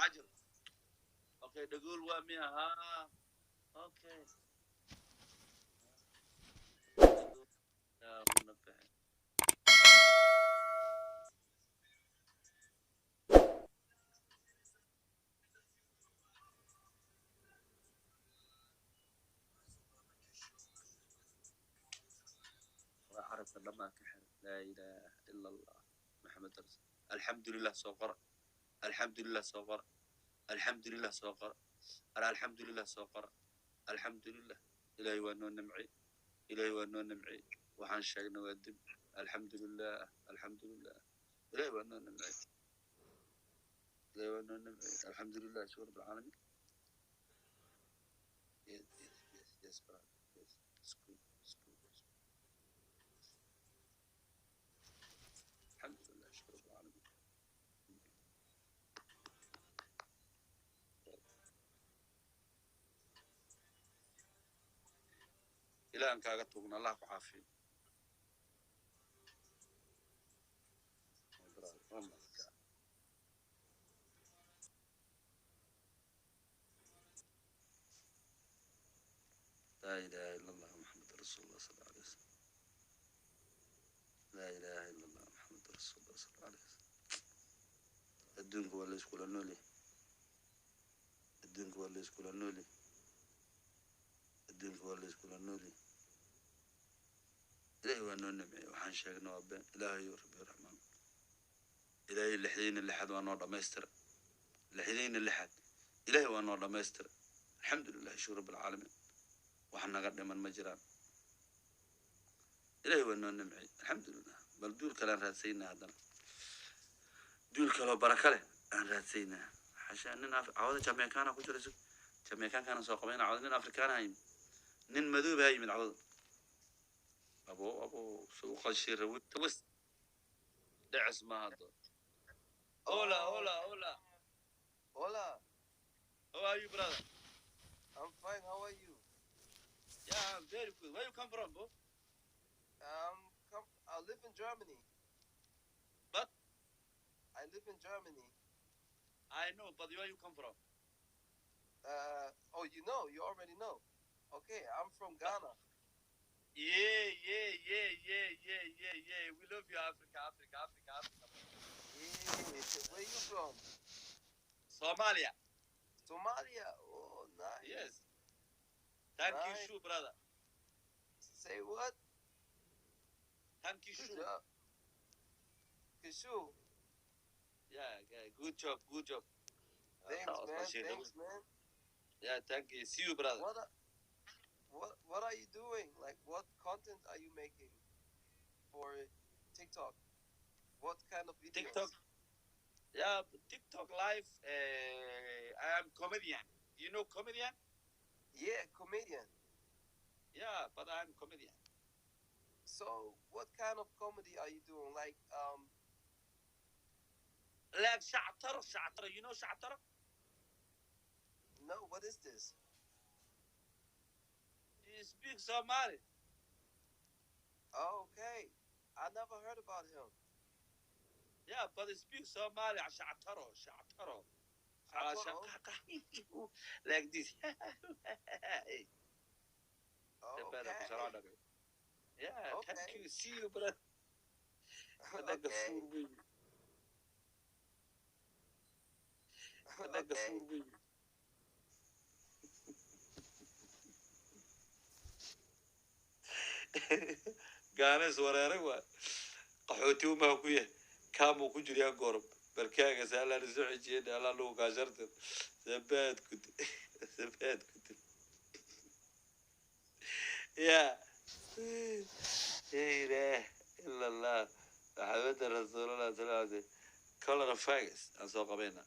عجل اوكي نقول وامية ها اوكي يا منبه عرف لما كحل لا اله الا الله محمد رسول الحمد لله سوقر الحمد لله سوقر الحمد لله سوقر أنا الحمد لله سوقر الحمد لله إلهي وأنو نمعي إلهي وأنو نمعي وحان شاقنا ودب الحمد لله الحمد لله إلهي وأنو نمعي إلهي وأنو نمعي الحمد لله شكر رب العالمين yes yes yes yes brother yes it's good it's good الحمد لله شكر رب العالمين إلى أن كاغتوغنا الله كعافية لا إله إلا الله محمد رسول الله صلى الله عليه وسلم لا إله إلا الله محمد رسول الله صلى الله عليه وسلم الدنيا ولا يسكول النولي الدنيا ولا يسكول النولي الدنيا ولا يسكول النولي إلهي وأنو نمعي وحان شاقنا وابين إلهي ربي الرحمن إلهي اللحدين اللحد وأنو رميستر اللحدين اللحد إلهي وأنو رميستر الحمد لله شكر رب العالمين وحنا قدم المجران إلهي وأنو نمعي الحمد لله بل دول كلام راسينا هذا دول كلام بركة له أن راسينا عشان عوضة جامعكانا كل رسول جامعكان كانوا ساقمين عوضة من أفريقيان هاي نين مذوب هاي من عوضة أبو سوق الشير وتوس دعس ما هذا Hola. How are you, brother? I'm fine. How are you? Yeah, I'm very good. Where you come from, bro? I live in Germany. But? I live in Germany. I know, but where you come from? Oh, you know. You already know. Okay, I'm from Ghana. Yeah. We love you, Africa. Yeah. Where you from? Somalia. Somalia. Oh, nice. Yes. Thank you, Nice. Shu, brother. Say what? Thank you, Shu. Kishu. Yeah, good job. Thanks, man. Yeah, thank you. See you, brother. What are you doing? Like, what content are you making for TikTok? What kind of videos? TikTok. Yeah, TikTok live. I am comedian. You know comedian? Yeah, comedian. Yeah, but I'm comedian. So, what kind of comedy are you doing? Like Sha'tara. You know Sha'tara? No, what is this? He speaks Somali. Oh, okay. I never heard about him. Yeah, but he speaks Somali. Sha'tara. Like this. Okay. Yeah, Okay. thank you. See you, brother. Okay. Ganas wararewa qaxooti uma ku yahay kaamu ku jiriya gorb barkaaga saalaan soo xijiyay ala loo ka shartan sabaad ku ya إله إلا الله محمد رسول الله صلى الله عليه وسلم كل رفاقس أسوق بينا